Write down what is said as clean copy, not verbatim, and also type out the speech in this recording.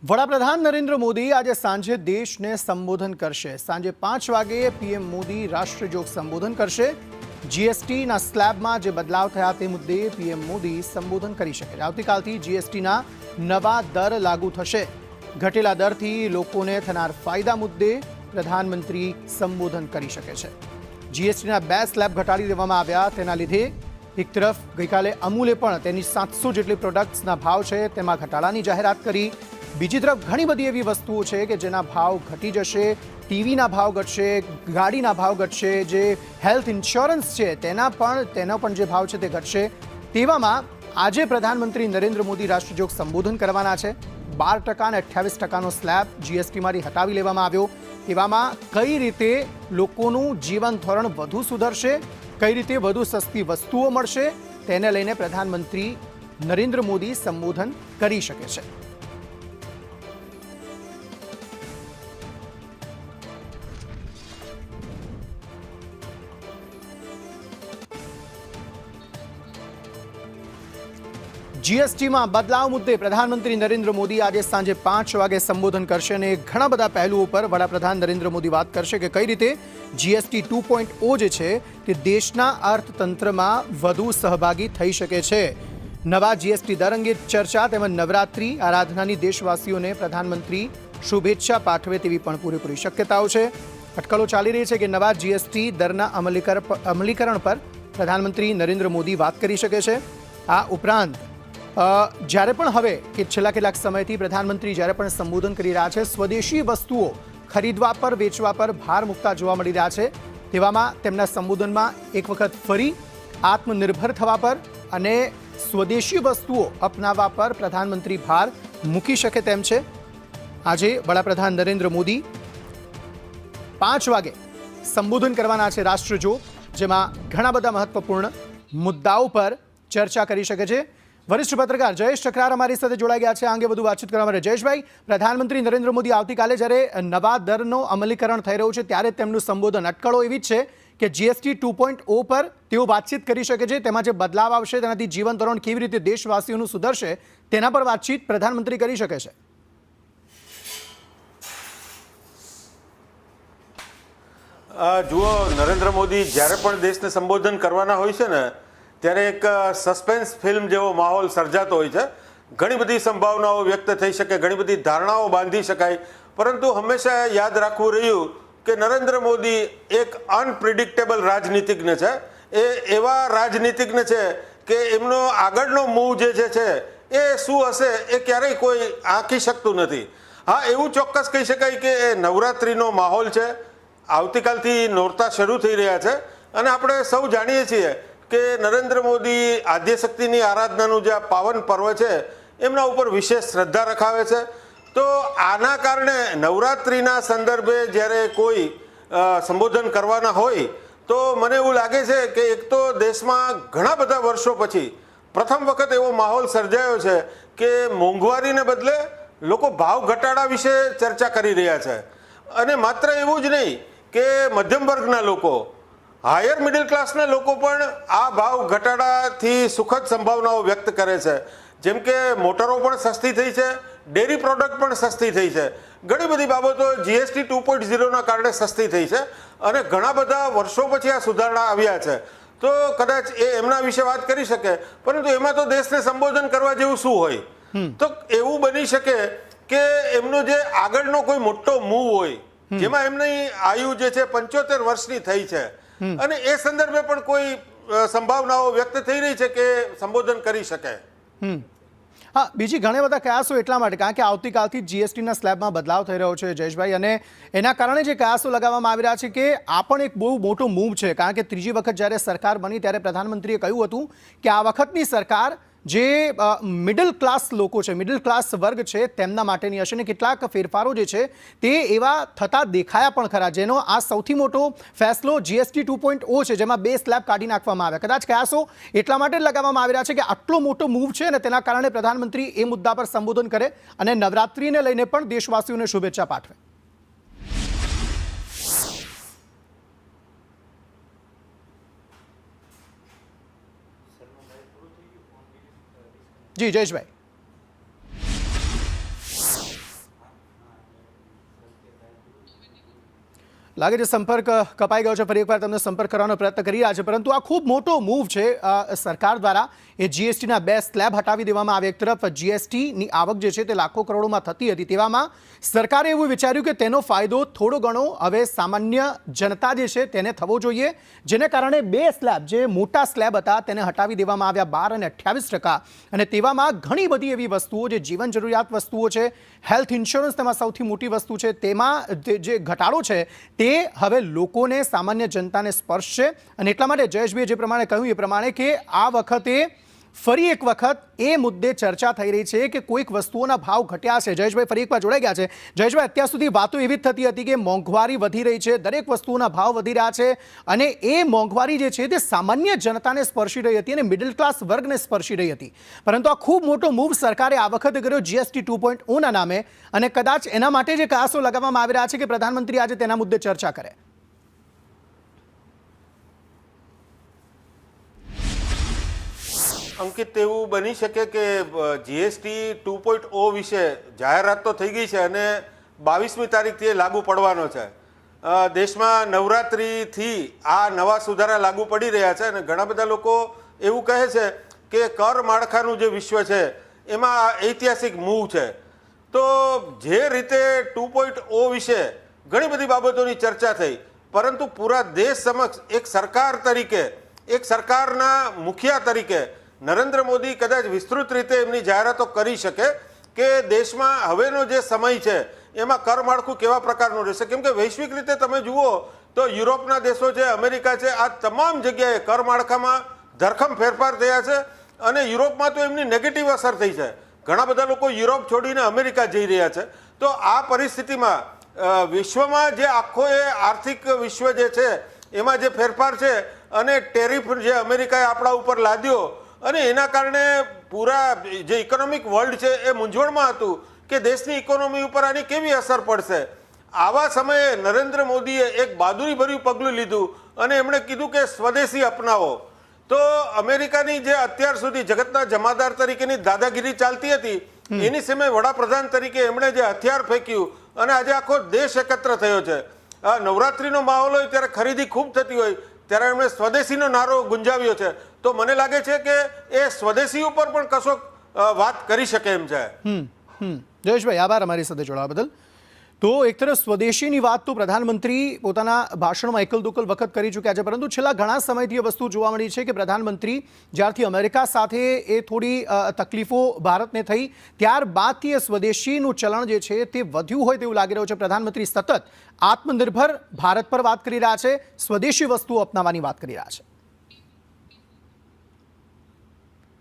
વડાપ્રધાન નરેન્દ્ર મોદી આજે સાંજે દેશને સંબોધન કરશે। સાંજે 5 વાગે પીએમ મોદી રાષ્ટ્રજોગ સંબોધન કરશે। જીએસટીના સ્લેબમાં જે બદલાવ થયા તે મુદ્દે પીએમ મોદી સંબોધન કરી શકે। આવતીકાલથી જીએસટીના નવા દર લાગુ થશે। ઘટેલા દરથી લોકોને થનાર ફાયદા મુદ્દે પ્રધાનમંત્રી સંબોધન કરી શકે છે। જીએસટીના 2 સ્લેબ ઘટાડી દેવામાં આવ્યા, તેના લીધે એક તરફ ગઈકાલે અમૂલે પણ તેની 700 જેટલી પ્રોડક્ટ્સના ભાવ છે તેમાં ઘટાડાની જાહેરાત કરી। બીજી તરફ ઘણી બધી એવી વસ્તુઓ છે કે જેના ભાવ ઘટી જશે। ટીવીના ભાવ ઘટશે, ગાડીના ભાવ ઘટશે, જે હેલ્થ ઇન્સ્યોરન્સ છે તેનો પણ જે ભાવ છે તે ઘટશે। તેવામાં આજે પ્રધાનમંત્રી નરેન્દ્ર મોદી રાષ્ટ્રજોગ સંબોધન કરવાના છે। 12% અને 28%નો સ્લેબ જીએસટીમાંથી હટાવી લેવામાં આવ્યો। તેવામાં કઈ રીતે લોકોનું જીવન ધોરણ વધુ સુધરશે, કઈ રીતે વધુ સસ્તી વસ્તુઓ મળશે, તેને લઈને પ્રધાનમંત્રી નરેન્દ્ર મોદી સંબોધન કરી શકે છે। જીએસટીમાં બદલાવ મુદ્દે પ્રધાનમંત્રી નરેન્દ્ર મોદી આજે સાંજે 5 વાગે સંબોધન કરશે અને ઘણા બધા પહેલુઓ પર વડાપ્રધાન નરેન્દ્ર મોદી વાત કરશે કે કઈ રીતે જીએસટી 2.0 જે છે તે દેશના અર્થતંત્રમાં વધુ સહભાગી થઈ શકે છે। નવા જીએસટી દર અંગે ચર્ચા તેમજ નવરાત્રી આરાધનાની દેશવાસીઓને પ્રધાનમંત્રી શુભેચ્છા પાઠવે તેવી પણ પૂરેપૂરી શક્યતાઓ છે। અટકળો ચાલી રહી છે કે નવા જીએસટી દરના અમલીકરણ પર પ્રધાનમંત્રી નરેન્દ્ર મોદી વાત કરી શકે છે। આ ઉપરાંત જ્યારે પણ હવે કે છેલ્લા કેટલાક સમયથી પ્રધાનમંત્રી જ્યારે પણ સંબોધન કરી રહ્યા છે, સ્વદેશી વસ્તુઓ ખરીદવા પર વેચવા પર ભાર મૂકતા જોવા મળી રહ્યા છે। તેવામાં તેમના સંબોધનમાં એક વખત ફરી આત્મનિર્ભર થવા પર અને સ્વદેશી વસ્તુઓ અપનાવવા પર પ્રધાનમંત્રી ભાર મૂકી શકે તેમ છે। આજે વડાપ્રધાન નરેન્દ્ર મોદી 5 વાગે સંબોધન કરવાના છે રાષ્ટ્રજોગ, જેમાં ઘણા બધા મહત્વપૂર્ણ મુદ્દાઓ પર ચર્ચા કરી શકે છે। વરિષ્ઠ પત્રકાર જયેશ ઠકરાર અમારી સાથે જોડાઈ ગયા છે। આ અંગે વધુ વાતચીત કરવા માટે જયેશભાઈ, પ્રધાનમંત્રી નરેન્દ્ર મોદી આવતીકાલે જ્યારે નવા દરનો અમલીકરણ થઈ રહ્યું છે ત્યારે તેમનું સંબોધન અટકળો એવી જ છે કે જીએસટી 2.0 પર તેઓ વાતચીત કરી શકે છે। તેમાં જે બદલાવ આવશે તેનાથી જીવન ધોરણ કેવી રીતે દેશવાસીઓનું સુધરશે તેના પર વાતચીત પ્રધાનમંત્રી કરી શકે છે। જુઓ, નરેન્દ્ર મોદી જ્યારે પણ દેશને સંબોધન કરવાના હોય છે ને ત્યારે એક સસ્પેન્સ ફિલ્મ જેવો માહોલ સર્જાતો હોય છે। ઘણી બધી સંભાવનાઓ વ્યક્ત થઈ શકે, ઘણી બધી ધારણાઓ બાંધી શકાય, પરંતુ હંમેશા યાદ રાખવું રહ્યું કે નરેન્દ્ર મોદી એક અનપ્રિડિક્ટેબલ રાજનીતિજ્ઞ છે। એ એવા રાજનીતિજ્ઞ છે કે એમનો આગળનો મૂવ જે છે એ શું હશે એ ક્યારેય કોઈ આંકી શકતું નથી। હા, એવું ચોક્કસ કહી શકાય કે એ નવરાત્રિનો માહોલ છે। આવતીકાલથી નોરતા શરૂ થઈ રહ્યા છે અને આપણે સૌ જાણીએ છીએ કે નરેન્દ્ર મોદી આદ્યશક્તિની આરાધનાનું જે આ પાવન પર્વ છે એમના ઉપર વિશેષ શ્રદ્ધા રખાવે છે। તો આના કારણે નવરાત્રિના સંદર્ભે જ્યારે કોઈ સંબોધન કરવાના હોય તો મને એવું લાગે છે કે એક તો દેશમાં ઘણા બધા વર્ષો પછી પ્રથમ વખત એવો માહોલ સર્જાયો છે કે મોંઘવારીને બદલે લોકો ભાવ ઘટાડા વિશે ચર્ચા કરી રહ્યા છે। અને માત્ર એવું જ નહીં કે મધ્યમ વર્ગના લોકો, હાયર મિડલ ક્લાસના લોકો પણ આ ભાવ ઘટાડાથી સુખદ સંભાવનાઓ વ્યક્ત કરે છે। જેમ કે મોટરો પણ સસ્તી થઈ છે, ડેરી પ્રોડક્ટ પણ સસ્તી થઈ છે, ઘણી બધી બાબતો જીએસટી 2.0ના કારણે સસ્તી થઈ છે અને ઘણા બધા વર્ષો પછી આ સુધારણા આવ્યા છે। તો કદાચ એ એમના વિશે વાત કરી શકે, પરંતુ એમાં તો દેશને સંબોધન કરવા જેવું શું હોય? તો એવું બની શકે કે એમનો જે આગળનો કોઈ મોટો મૂવ હોય જેમાં એમની આયુ જે છે 75 વર્ષની થઈ છે અને એ સંદર્ભે પણ કોઈ સંભાવનાઓ વ્યક્ત થઈ રહી છે કે સંબોધન કરી શકે। હા, બીજી ઘણા બધા કયાસો એટલા માટે કારણ કે આવતીકાલથી જીએસટીના સ્લેબમાં બદલાવ થઈ રહ્યો છે જયેશભાઈ, અને એના કારણે જે કયાસો લગાવવામાં આવી રહ્યા છે કે આ પણ એક બહુ મોટો મૂવ છે। કારણ કે ત્રીજી વખત જ્યારે સરકાર બની ત્યારે પ્રધાનમંત્રીએ કહ્યું હતું કે આ વખતની સરકાર જે મિડલ ક્લાસ લોકો છે, મિડલ ક્લાસ વર્ગ છે તેમના માટેની હશે, અને કેટલાક ફેરફારો જે છે તે એવા થતા દેખાયા પણ ખરા, જેનો આ સૌથી મોટો ફેસલો જીએસટી 2.0 છે, જેમાં 2 સ્લેબ કાઢી નાખવામાં આવ્યા। કદાચ કયાસો એટલા માટે લગાવવામાં આવી રહ્યા છે કે આટલો મોટો મૂવ છે અને તેના કારણે પ્રધાનમંત્રી એ મુદ્દા પર સંબોધન કરે અને નવરાત્રિને લઈને પણ દેશવાસીઓને શુભેચ્છા પાઠવે। જી જયેશભાઈ। લાગે છે સંપર્ક કપાઈ ગયો છે. ફરી એકવાર તમને સંપર્ક કરવાનો પ્રયત્ન કરી રહ્યા છે, પરંતુ આ ખૂબ મોટો મૂવ છે સરકાર દ્વારા. એ જીએસટીના 2 સ્લેબ હટાવી દેવામાં આવે. એક તરફ જીએસટીની આવક જે છે તે લાખો કરોડોમાં થતી હતી, તેવામાં સરકારે એવું વિચાર્યું કે તેનો ફાયદો થોડો ઘણો હવે સામાન્ય જનતા જે છે તેને થવો જોઈએ, જેને કારણે 2 સ્લેબ જે મોટા સ્લેબ હતા તેને હટાવી દેવામાં આવ્યા, 12 અને 28%. અને તેવામાં ઘણી બધી એવી વસ્તુઓ જે જીવન જરૂરિયાત વસ્તુઓ છે, હેલ્થ ઇન્સ્યોરન્સ તેમાં સૌથી મોટી વસ્તુ છે, તેમાં જે ઘટાડો છે તે હવે લોકોને, સામાન્ય જનતાને સ્પર્શશે. અને એટલા માટે જયેશભાઈએ જે પ્રમાણે કહ્યું એ પ્રમાણે કે આ વખતે ફરી એક વખત એ મુદ્દે ચર્ચા થઈ રહી છે કે કોઈક વસ્તુઓના ભાવ ઘટ્યા છે. જયેશભાઈ ફરી એકવાર જોડાઈ ગયા છે. જયેશભાઈ, અત્યાર સુધી વાતો એવી જ થતી હતી કે મોંઘવારી વધી રહી છે, દરેક વસ્તુઓના ભાવ વધી રહ્યા છે, અને એ મોંઘવારી જે છે તે સામાન્ય જનતાને સ્પર્શી રહી હતી અને મિડલ ક્લાસ વર્ગને સ્પર્શી રહી હતી. પરંતુ આ ખૂબ મોટો મૂવ સરકારે આ વખતે કર્યો જીએસટી 2.0 ના નામે, અને કદાચ એના માટે જે કયાસો લગાવવામાં આવી રહ્યા છે કે પ્રધાનમંત્રી આજે તેના મુદ્દે ચર્ચા કરે. અંકિત, એવું બની શકે કે જીએસટી 2.0 વિશે જાહેરાત તો થઈ ગઈ છે અને 22મી તારીખથી એ લાગુ પડવાનો છે. દેશમાં નવરાત્રિથી આ નવા સુધારા લાગુ પડી રહ્યા છે અને ઘણા બધા લોકો એવું કહે છે કે કર માળખાનું જે વિશ્વ છે એમાં ઐતિહાસિક મૂવ છે. તો જે રીતે 2.0 વિશે ઘણી બધી બાબતોની ચર્ચા થઈ, પરંતુ પૂરા દેશ સમક્ષ એક સરકાર તરીકે, એક સરકારના મુખિયા તરીકે નરેન્દ્ર મોદી કદાચ વિસ્તૃત રીતે એમની જાહેરાતો કરી શકે કે દેશમાં હવેનો જે સમય છે એમાં કર માળખું કેવા પ્રકારનું રહેશે. કેમ કે વૈશ્વિક રીતે તમે જુઓ તો યુરોપના દેશો છે, અમેરિકા છે, આ તમામ જગ્યાએ કર માળખામાં ધરખમ ફેરફાર થયા છે અને યુરોપમાં તો એમની નેગેટિવ અસર થઈ છે. ઘણા બધા લોકો યુરોપ છોડીને અમેરિકા જઈ રહ્યા છે. તો આ પરિસ્થિતિમાં વિશ્વમાં જે આખો એ આર્થિક વિશ્વ જે છે એમાં જે ફેરફાર છે અને ટેરિફ જે અમેરિકાએ આપણા ઉપર લાદ્યો, અને એના કારણે પૂરા જે ઇકોનોમિક વર્લ્ડ છે એ મૂંઝવણમાં હતું કે દેશની ઇકોનોમી ઉપર આની કેવી અસર પડશે. આવા સમયે નરેન્દ્ર મોદીએ એક બહાદુરીભર્યું પગલું લીધું અને એમણે કીધું કે સ્વદેશી અપનાવો. તો અમેરિકાની જે અત્યાર સુધી જગતના જમાદાર તરીકેની દાદાગીરી ચાલતી હતી એની સામે વડાપ્રધાન તરીકે એમણે જે હથિયાર ફેંક્યું અને આજે આખો દેશ એકત્ર થયો છે. નવરાત્રિનો માહોલ હોય ત્યારે ખરીદી ખૂબ થતી હોય ત્યારે એમણે સ્વદેશીનો નારો ગુંજાવ્યો છે. તો મને લાગે છે કે એ સ્વદેશી ઉપર પણ કશો વાત કરી શકે એમ છે. જયેશભાઈ, આભાર અમારી સાથે જોડાવા બદલ. તો એક તરફ સ્વદેશીની વાત તો પ્રધાનમંત્રી પોતાના ભાષણમાં એકલ દોકલ વખત કરી ચૂક્યા છે, પરંતુ છેલ્લા ઘણા સમયથી એ વસ્તુ જોવા મળી છે કે પ્રધાનમંત્રી જ્યારથી અમેરિકા સાથે એ થોડી તકલીફો ભારતને થઈ ત્યારબાદથી એ સ્વદેશીનું ચલણ જે છે તે વધ્યું હોય તેવું લાગી રહ્યું છે. પ્રધાનમંત્રી સતત આત્મનિર્ભર ભારત પર વાત કરી રહ્યા છે, સ્વદેશી વસ્તુઓ અપનાવવાની વાત કરી રહ્યા છે.